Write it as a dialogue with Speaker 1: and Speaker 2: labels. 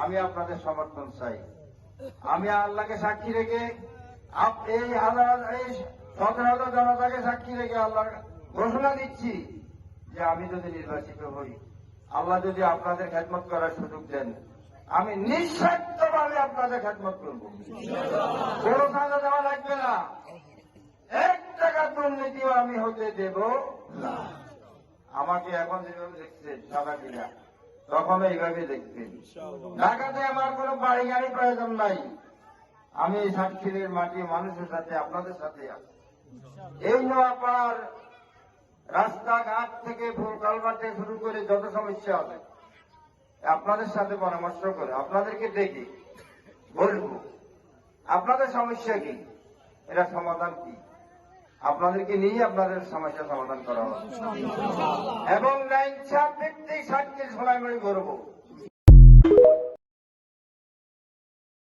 Speaker 1: আমি আপনাদের সমর্থন চাই। আমি আল্লাহকে সাক্ষী রেখে এই 17,000 জনতাকে সাক্ষী রেখে আল্লাহ ঘোষণা দিচ্ছি যে আমি যদি নির্বাচিত হই, আল্লাহ যদি আপনাদের খেদমত করার সুযোগ দেন, আমি নিঃস্বার্থভাবে আপনাদের খেদমত করব। কোনো চাঁদা দেওয়া লাগবে না, 1 টাকা দুর্নীতিও আমি হতে দেব না। আমাকে এখন যেভাবে দেখছেন সাদাকিরা, তখন এইভাবে দেখবেন। ঢাকাতে আমার কোনো বাড়ি গাড়ি প্রয়োজন নাই, আমি সাতক্ষীরের মাটি মানুষের সাথে আপনাদের সাথে আছি। এই নোয়াপাড়ার রাস্তাঘাট থেকে কালভার্ট শুরু করে যত সমস্যা আছে আপনাদের সাথে পরামর্শ করে আপনাদেরকে দেখে বলবো আপনাদের সমস্যা কি, এটা সমাধান কি, আপনাদেরকে নিয়ে আপনাদের সমস্যা সমাধান করা হবে এবং 9 ভিত্তিক সাতক্ষীর সোনাইমুড়ি করবো।